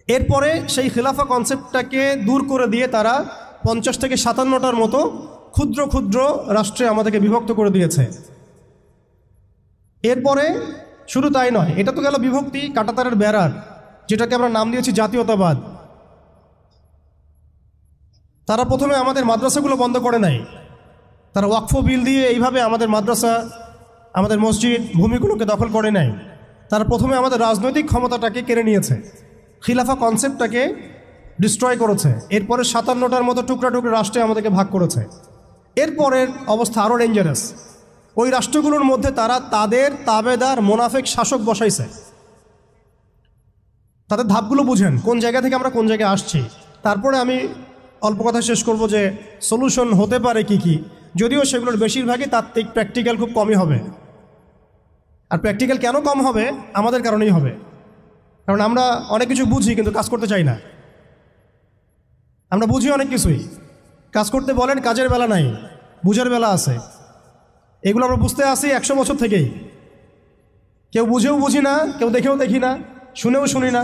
এরপরে সেই খিলাফা কনসেপ্টটাকে দূর করে দিয়ে তারা 50 থেকে 57টার মতো ক্ষুদ্র ক্ষুদ্র রাষ্ট্রে আমাদেরকে বিভক্ত করে দিয়েছে। এরপরে শুধু তাই নয়, এটা তো গেল বিভক্তি কাঁটাতারের বেড়ার, যেটাকে আমরা নাম দিয়েছি জাতীয়তাবাদ। তারা প্রথমে আমাদের মাদ্রাসাগুলো বন্ধ করে নাই, তারা ওয়াকফ বিল দিয়ে এইভাবে আমাদের মাদ্রাসা, আমাদের মসজিদ, ভূমিগুলোকে দখল করে নাই। তারা প্রথমে আমাদের রাজনৈতিক ক্ষমতাটাকে কেড়ে নিয়েছে, খিলাফা কনসেপ্টটাকে ডিস্ট্রয় করেছে। এরপরে 57টার মতো টুকরা টুকরা রাষ্ট্রে আমাদেরকে ভাগ করেছে। এরপরের অবস্থা আরও ডেঞ্জারাস। ওই রাষ্ট্রগুলোর মধ্যে তারা তাদের তাবেদার মোনাফেক শাসক বসাইছে। তাদের ধাপগুলো বুঝেন, কোন জায়গা থেকে আমরা কোন জায়গায় আসছি। তারপরে আমি অল্প কথা শেষ করব যে সলিউশন হতে পারে কি কি, যদিও সেগুলোর বেশিরভাগই তাত্ত্বিক, প্র্যাকটিক্যাল খুব কমই হবে। আর প্র্যাকটিক্যাল কেন কম হবে? আমাদের কারণেই হবে। কারণ আমরা অনেক কিছু বুঝি কিন্তু কাজ করতে চাই না। আমরা বুঝি অনেক কিছুই, কাজ করতে বলেন কাজের বেলা নাই, বুঝার বেলা আছে। এগুলো আমরা বুঝতে আসি 100 বছর থেকেই। কেউ বুঝেও বুঝি না, কেউ দেখেও দেখি না, শুনেও শুনি না।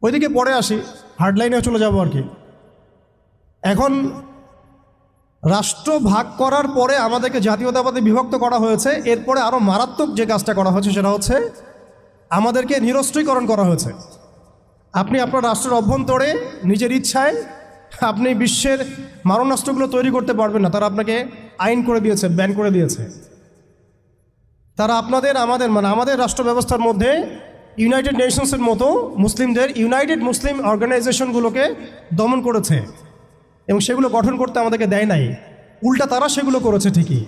ওইদিকে পরে আসি, হার্ডলাইনেও চলে যাব আর কি। এখন রাষ্ট্র ভাগ করার পরে আমাদেরকে জাতীয়তাবাদে বিভক্ত করা হয়েছে। এরপরে আরও মারাত্মক যে কাজটা করা হয়েছে সেটা হচ্ছে আমাদেরকে নিরস্ত্রীকরণ করা হয়েছে। আপনি আপনার রাষ্ট্রের অভ্যন্তরে নিজের ইচ্ছায় আপনি বিশ্বের মারণাস্ত্রগুলো তৈরি করতে পারবেন না। তারা আপনাকে আইন করে দিয়েছে, ব্যান করে দিয়েছে। তারা আমাদের রাষ্ট্র ব্যবস্থার মধ্যে ইউনাইটেড নেশনসের মতো মুসলিমদের ইউনাইটেড মুসলিম অর্গানাইজেশনগুলোকে দমন করেছে এবং সেগুলো গঠন করতে আমাদেরকে দেয় নাই। উল্টা তারা সেগুলো করেছে ঠিকই।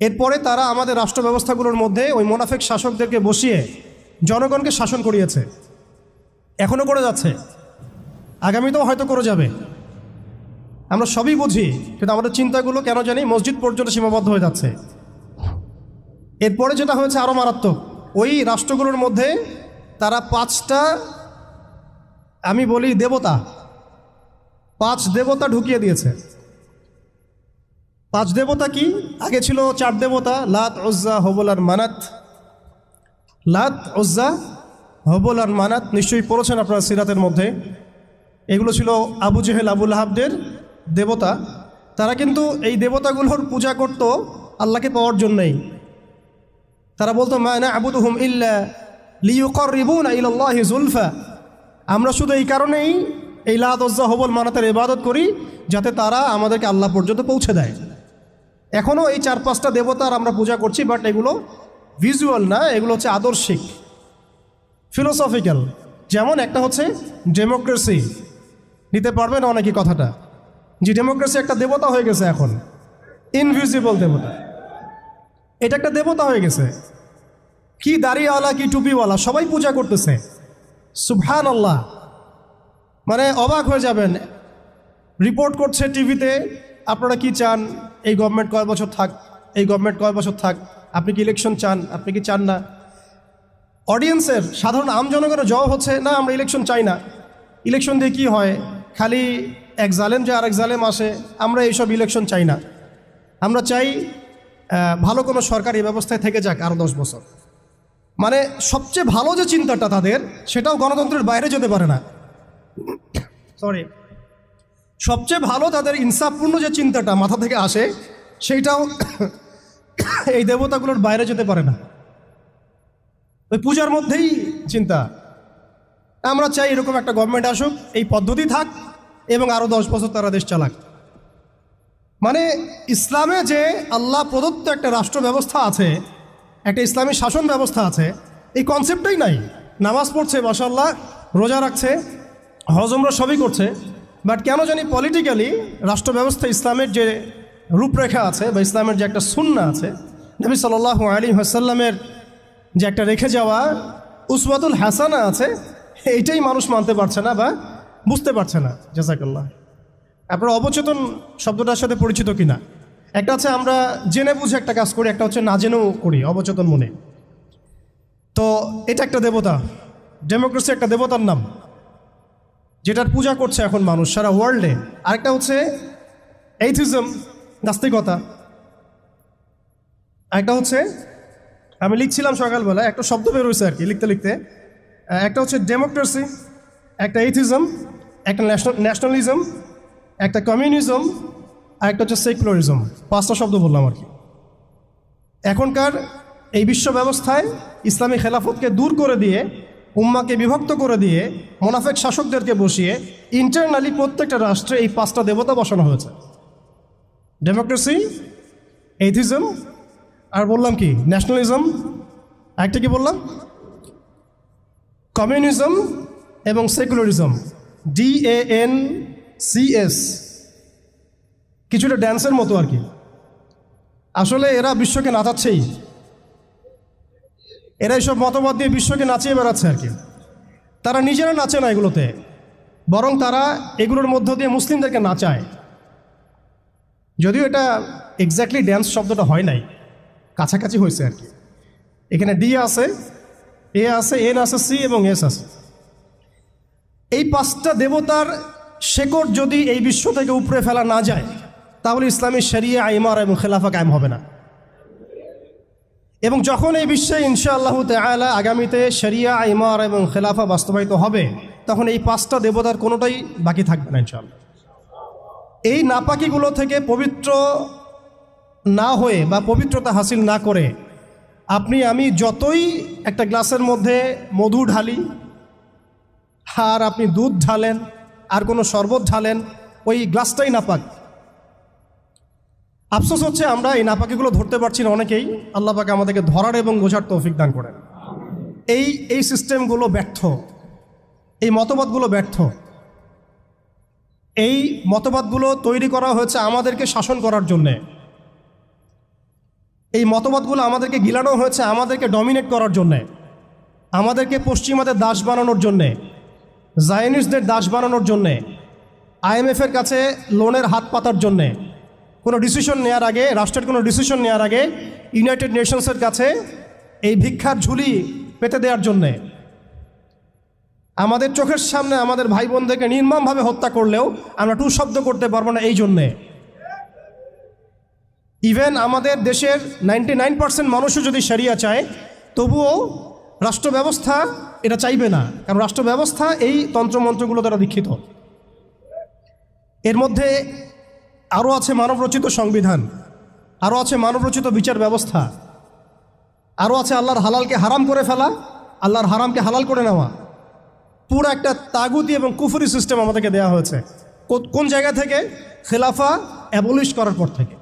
এরপরে তারা আমাদের রাষ্ট্র ব্যবস্থাগুলোর মধ্যে ওই মোনাফেক শাসকদেরকে বসিয়ে জনগণকে শাসন করিয়েছে। এখনও করে যাচ্ছে, আগামীতেও হয়তো করে যাবে। আমরা সবই বুঝি, কিন্তু আমাদের চিন্তাগুলো কেন জানি মসজিদ পর্যন্ত সীমাবদ্ধ হয়ে যাচ্ছে। এরপরে যেটা হয়েছে আরও মারাত্মক, ওই রাষ্ট্রগুলোর মধ্যে তারা 5টা, আমি বলি দেবতা, 5 দেবতা ঢুকিয়ে দিয়েছে। 5 দেবতা কি? আগে ছিল 4 দেবতা, লাত, উজ্জা, হবল আর মানাত। লাত, উজ্জা, হবল আর মানাত নিশ্চয়ই পড়েছেন আপনারা সিরাতের মধ্যে। এগুলো ছিল আবু জেহেল, আবু লাহাবদের দেবতা। তারা কিন্তু এই দেবতাগুলোর পূজা করত আল্লাহকে পাওয়ার জন্যই। তারা বলতো মা না'বুদুহুম ইল্লা লিয়ুকাররিবুনা ইলাল্লাহি যুলফা। আমরা শুধু এই কারণেই এই লাত, উজ্জা, হবল, মানাতের ইবাদত করি যাতে তারা আমাদেরকে আল্লাহ পর্যন্ত পৌঁছে দেয়। এখনও এই 4-5টা দেবতার আমরা পূজা করছি, বাট এগুলো ভিজুয়াল না, এগুলো হচ্ছে আদর্শিক, ফিলোসফিক্যাল। যেমন একটা হচ্ছে ডেমোক্রেসি। নিতে পারবেন অনেকে কথাটা, যে ডেমোক্রেসি একটা দেবতা হয়ে গেছে এখন, ইনভিজিবল দেবতা। এটা একটা দেবতা হয়ে গেছে। কি দাড়িওয়ালা, কি টুপিওয়ালা, সবাই পূজা করতেছে। সুবহানাল্লাহ, মানে অবাক হয়ে যাবেন। রিপোর্ট করছে টিভিতে, আপনারা কি চান, এই গভর্নমেন্ট কয় বছর থাক, এই গভর্নমেন্ট কয় বছর থাক, আপনি কি ইলেকশন চান, আপনি কি চান না। অডিয়েন্সের, সাধারণ আম জনগণের জবাব হচ্ছে না, আমরা ইলেকশন চাই না। ইলেকশন দিয়ে কি হয়, খালি এক জালেম যে আরেক জালেম আসে, আমরা এইসব ইলেকশন চাই না। আমরা চাই ভালো কোনো সরকারি ব্যবস্থায় থেকে যাক আরও 10 বছর। মানে সবচেয়ে ভালো যে চিন্তাটা তাদের, সেটাও গণতন্ত্রের বাইরে যেতে পারে না। সরি, সবচেয়ে ভালো তাদের ইনসাফপূর্ণ যে চিন্তাটা মাথা থেকে আসে, সেইটাও এই দেবতাগুলোর বাইরে যেতে পারে না। ওই পূজার মধ্যেই চিন্তা। আমরা চাই এরকম একটা গভর্নমেন্ট আসুক, এই পদ্ধতি থাক এবং আরও 10 বছর তারা দেশ চালাক। মানে ইসলামে যে আল্লাহ প্রদত্ত একটা রাষ্ট্র ব্যবস্থা আছে, একটা ইসলামী শাসন ব্যবস্থা আছে, এই কনসেপ্টটাই নাই। নামাজ পড়ছে, মাশাআল্লাহ, রোজা রাখছে, হজ উমরা সবই করছে, বাট কেন জানি পলিটিক্যালি রাষ্ট্র ব্যবস্থা, ইসলামের যে রূপরেখা আছে বা ইসলামের যে একটা সুন্নাহ আছে, নবী সাল্লাল্লাহু আলাইহি ওয়াসাল্লামের যে একটা রেখে যাওয়া উসওয়াতুল হাসানা আছে, এইটাই মানুষ মানতে পারছে না বা বুঝতে পারছে না। জাযাকাল্লাহ। আপনারা অবচেতন শব্দটার সাথে পরিচিত কিনা? একটা হচ্ছে আমরা জেনে বুঝে একটা কাজ করি, একটা হচ্ছে না জেনেও করি, অবচেতন মনে। তো এটা একটা দেবতা, ডেমোক্রেসি একটা দেবতার নাম, যেটার পূজা করছে এখন মানুষ সারা ওয়ার্ল্ডে। আরেকটা হচ্ছে এইথিজম, নাস্তিকতা। আরেকটা হচ্ছে, আমি লিখছিলাম সকালবেলা, একটা শব্দ বের হয়েছে আর কি লিখতে লিখতে, একটা হচ্ছে ডেমোক্রেসি, একটা এথিজম, একটা ন্যাশনালিজম, একটা কমিউনিজম, আর একটা হচ্ছে সেকুলারিজম। 5টা শব্দ বললাম আর কি। এখনকার এই বিশ্ব ব্যবস্থায় ইসলামী খেলাফতকে দূর করে দিয়ে, উম্মাকে বিভক্ত করে দিয়ে, মোনাফেক শাসকদেরকে বসিয়ে ইন্টারনালি প্রত্যেকটা রাষ্ট্রে এই 5টা দেবতা বসানো হয়েছে। ডেমোক্রেসি, এথিজম, আর বললাম কি ন্যাশনালিজম, একটা কি বললাম কমিউনিজম এবং সেকুলারিজম, DANCS, কিছুটা ড্যান্সের মতো আর কি। আসলে এরা বিশ্বকে নাচাচ্ছেই, এরা এইসব মতবাদ দিয়ে বিশ্বকে নাচিয়ে বেড়াচ্ছে আর কি। তারা নিজেরা নাচে না এগুলোতে, বরং তারা এগুলোর মধ্য দিয়ে মুসলিমদেরকে নাচায়। যদিও এটা এক্স্যাক্টলি ড্যান্স শব্দটা হয় নাই, কাছাকাছি হয়েছে আর কি। এখানে D আছে, A আছে, N আছে, C এবং S আছে। এই 5টা দেবতার শেকড় যদি এই বিশ্ব থেকে উপড়ে ফেলা না যায়, তাহলে ইসলামী শরিয়া, ইমারা এবং খেলাফা কায়েম হবে না। এবং যখন এই বিশ্বে ইনশাআল্লাহ তাআলা আগামীতে শরিয়া, ইমারা এবং খেলাফা বাস্তবায়িত হবে, তখন এই 5টা দেবতার কোনোটাই বাকি থাকবে না ইনশাআল্লাহ। এই নাপাকিগুলো থেকে পবিত্র না হয়ে বা পবিত্রতা হাসিল না করে আপনি আমি যতই একটা গ্লাসের মধ্যে মধু ঢালি, আর আপনি দুধ ঢালেন, আর কোনো শরবত ঢালেন, ওই গ্লাসটাই নাপাক। আফসোস হচ্ছে আমরা এই নাপাকিগুলো ধরতে পারছি না অনেকেই। আল্লাহ পাক আমাদেরকে ধরার এবং বোঝার তৌফিক দান করেন। এই সিস্টেমগুলো ব্যর্থ, এই মতবাদগুলো ব্যর্থ। এই মতবাদগুলো তৈরি করা হয়েছে আমাদেরকে শাসন করার জন্যে। এই মতবাদগুলো আমাদেরকে গিলানো হয়েছে আমাদেরকে ডমিনেট করার জন্যে, আমাদেরকে পশ্চিমাদের দাস বানানোর জন্যে, জায়নিস্টদের দাস বানানোর জন্যে, IMF-এর কাছে লোনের হাত পাতার জন্যে, কোনো ডিসিশন নেওয়ার আগে, রাষ্ট্রের কোনো ডিসিশন নেওয়ার আগে ইউনাইটেড নেশনসের কাছে এই ভিক্ষার ঝুলি পেতে দেওয়ার জন্যে, আমাদের চোখের সামনে আমাদের ভাই বোনদেরকে নির্মমভাবে হত্যা করলেও আমরা টু শব্দ করতে পারবো না এই জন্যে। ইভেন আমাদের দেশের 99% মানুষও যদি শরিয়া চায়, তবুও রাষ্ট্র ব্যবস্থা এটা চাইবে না, কারণ রাষ্ট্র ব্যবস্থা এই তন্ত্রমন্ত্রগুলো দ্বারা দীক্ষিত। এর মধ্যে আরও আছে মানবরচিত সংবিধান, আরও আছে মানবরচিত বিচার ব্যবস্থা, আরও আছে আল্লাহর হালালকে হারাম করে ফেলা, আল্লাহর হারামকে হালাল করে নেওয়া। পুরো একটা তাগুতি এবং কুফরি সিস্টেম আমাদেরকে দেওয়া হয়েছে। কোন জায়গা থেকে? খেলাফা অ্যাবলিশ করার পর থেকে।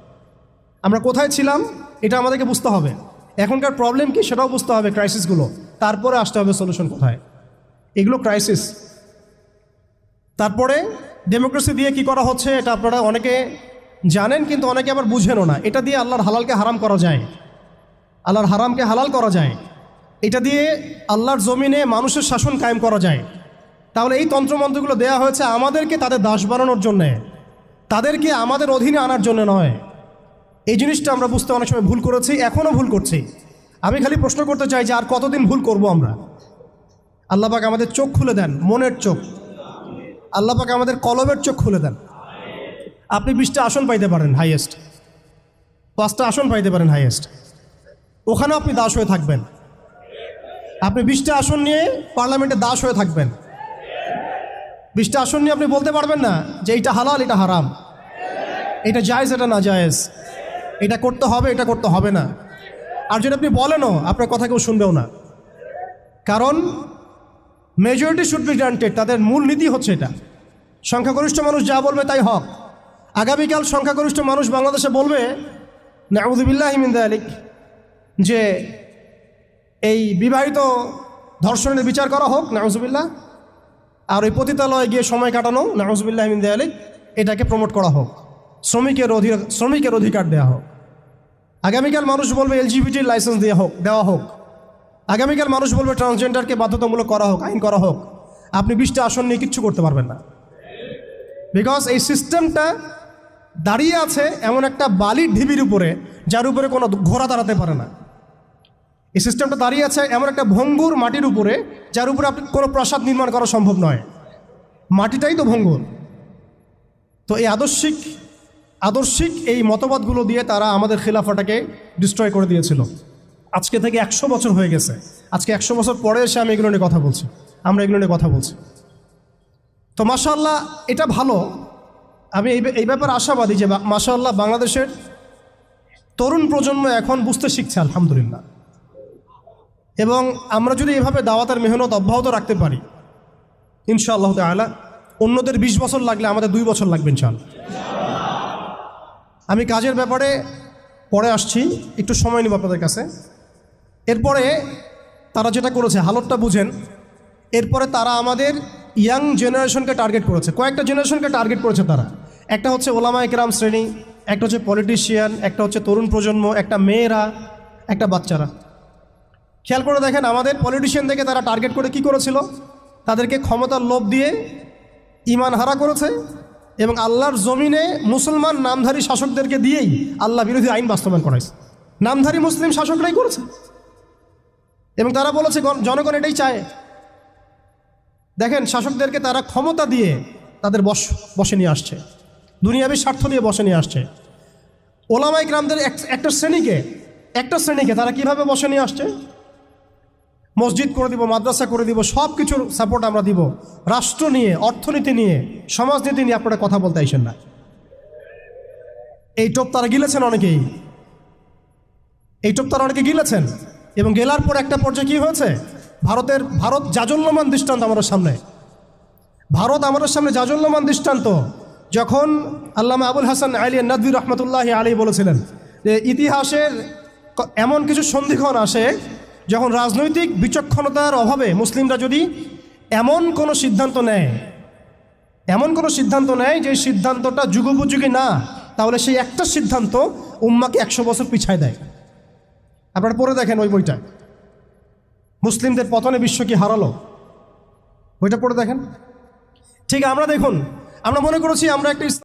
আমরা কোথায় ছিলাম এটা আমাদেরকে বুঝতে হবে। এখনকার প্রবলেম কি সেটাও বুঝতে হবে, ক্রাইসিসগুলো, তারপরে আসতে হবে সলিউশন কোথায়। এগুলো ক্রাইসিস। তারপরে ডেমোক্রেসি দিয়ে কি করা হচ্ছে এটা আপনারা অনেকে জানেন, কিন্তু অনেকে আবার বুঝেনও না। এটা দিয়ে আল্লাহর হালালকে হারাম করা যায়, আল্লাহর হারামকে হালাল করা যায়। এটা দিয়ে আল্লাহর জমিনে মানুষের শাসন কায়েম করা যায়। তাহলে এই তন্ত্রমন্ত্রগুলো দেয়া হয়েছে আমাদেরকে তাদের দাস বানানোর জন্যে, তাদেরকে আমাদের অধীনে আনার জন্য নয়। এই জিনিসটা আমরা বুঝতে অনেক সময় ভুল করেছি, এখনও ভুল করছি। আমি খালি প্রশ্ন করতে চাই যে আর কতদিন ভুল করব আমরা? আল্লাহ পাক আমাদের চোখ খুলে দেন, মনের চোখ। আল্লাহ পাক আমাদের কলবের চোখ খুলে দেন। আপনি 20টা আসন পাইতে পারেন হাইয়েস্ট, 5টা আসন পাইতে পারেন হাইয়েস্ট, ওখানেও আপনি দাস হয়ে থাকবেন। আপনি 20টা আসন নিয়ে পার্লামেন্টে দাস হয়ে থাকবেন। 20টা আসন নিয়ে আপনি বলতে পারবেন না যে এইটা হালাল, এটা হারাম, এটা জায়েজ, এটা না জায়েজ, এটা করতে হবে, এটা করতে হবে না। আর যদি আপনি বলেনও, আপনার কথা কেউ শুনবেও না, কারণ মেজরিটি শুড বি গ্রান্টেড। তাদের মূল নীতি হচ্ছে এটা, সংখ্যাগরিষ্ঠ মানুষ যা বলবে তাই হক। আগামীকাল সংখ্যাগরিষ্ঠ মানুষ বাংলাদেশে বলবে নাউযুবিল্লাহি মিন যালিক, যে এই বিবাহিত ধর্ষণের বিচার করা হোক, নাউযুবিল্লাহ, আর ওই পতিতালয়ে গিয়ে সময় কাটানো, নাউযুবিল্লাহি মিন যালিক, এটাকে প্রমোট করা হোক, শ্রমিকের অধিকার দেওয়া হোক। আগামীকাল মানুষ বলবে LGBT লাইসেন্স দেওয়া হোক। আগামীকাল মানুষ বলবে ট্রান্সজেন্ডারকে বাধ্যতামূলক করা হোক, আইন করা হোক। আপনি 20টা আসন নিয়ে কিচ্ছু করতে পারবেন না, বিকজ এই সিস্টেমটা দাঁড়িয়ে আছে এমন একটা বালির ঢিবির উপরে, যার উপরে কোনো ঘোড়া দাঁড়াতে পারে না। এই সিস্টেমটা দাঁড়িয়ে আছে এমন একটা ভঙ্গুর মাটির উপরে, যার উপরে আপনি কোনো প্রাসাদ নির্মাণ করা সম্ভব নয়। মাটিটাই তো ভঙ্গুর। তো এই আদর্শিক এই মতবাদগুলো দিয়ে তারা আমাদের খিলাফাটাকে ডিস্ট্রয় করে দিয়েছিল। আজকে থেকে 100 বছর হয়ে গেছে। আজকে 100 বছর পরে এসে আমি এগুলো নিয়ে কথা বলছি, আমরা এগুলো নিয়ে কথা বলছি। তো মাশাআল্লাহ এটা ভালো। আমি এই ব্যাপারে আশাবাদী যে মাশাআল্লাহ বাংলাদেশের তরুণ প্রজন্ম এখন বুঝতে শিখছে আলহামদুলিল্লাহ। এবং আমরা যদি এভাবে দাওয়াতের মেহনত অব্যাহত রাখতে পারি ইনশাআল্লাহ তাআলা, অন্যদের 20 বছর লাগলে আমাদের 2 বছর লাগবে ইনশাআল্লাহ। আমি কাজের ব্যাপারে পরে আসছি, একটু সময় নেব আপনাদের কাছে। এরপরে তারা যেটা করেছে হালতটা বুঝেন। এরপরে তারা আমাদের ইয়াং জেনারেশনকে টার্গেট করেছে, কয়েকটা জেনারেশনকে টার্গেট করেছে তারা। একটা হচ্ছে ওলামায়ে কেরাম শ্রেণী, একটা হচ্ছে পলিটিশিয়ান, একটা হচ্ছে তরুণ প্রজন্ম, একটা মেয়েরা, একটা বাচ্চারা। খেয়াল করে দেখেন আমাদের পলিটিশিয়ানদেরকে তারা টার্গেট করে কি করেছিল? তাদেরকে ক্ষমতার লোভ দিয়ে ঈমান হারা করেছে এবং আল্লাহর জমিনে মুসলমান নামধারী শাসকদেরকে দিয়েই আল্লাহ বিরোধী আইন বাস্তবায়ন করাইছে। নামধারী মুসলিম শাসকরাই করেছে এবং তারা বলেছে জনগণ এটাই চায়। দেখেন শাসকদেরকে তারা ক্ষমতা দিয়ে তাদের বসে নিয়ে আসছে, দুনিয়াবী স্বার্থ দিয়ে বসে নিয়ে আসছে। ওলামায়ে কেরামদের একটা শ্রেণীকে তারা কিভাবে বসে নিয়ে আসছে? মসজিদ করে দিব, মাদ্রাসা করে দিব, সব কিছুর সাপোর্ট আমরা দিব, রাষ্ট্র নিয়ে, অর্থনীতি নিয়ে, সমাজনীতি নিয়ে আপনারা কথা বলতে আইসেন না। এই টোপ তারা গিলেছেন অনেকেই, এই টোপ তারা অনেকে গিলেছেন। এবং গেলার পর একটা পর্যায়ে কী হয়েছে? ভারত জাজল্যমান দৃষ্টান্ত আমাদের সামনে। ভারত আমাদের সামনে জাজল্যমান দৃষ্টান্ত। যখন আল্লামা আবুল হাসান আলী নাদভী রহমতুল্লাহ আলী বলেছিলেন যে ইতিহাসের এমন কিছু সন্ধিক্ষণ আসে যখন রাজনৈতিক বিচক্ষণতার অভাবে মুসলিমরা যদি এমন কোনো সিদ্ধান্ত নেয় যে সিদ্ধান্তটা যুগোপযোগী না, তাহলে সেই একটা সিদ্ধান্ত উম্মাকে 100 বছর পিছায় দেয়। আপনারা পড়ে দেখেন ওই বইটা, মুসলিমদের পতনে বিশ্ব কি হারালো, বইটা পড়ে দেখেন। ঠিক আমরা দেখুন, আমরা মনে করেছি আমরা একটা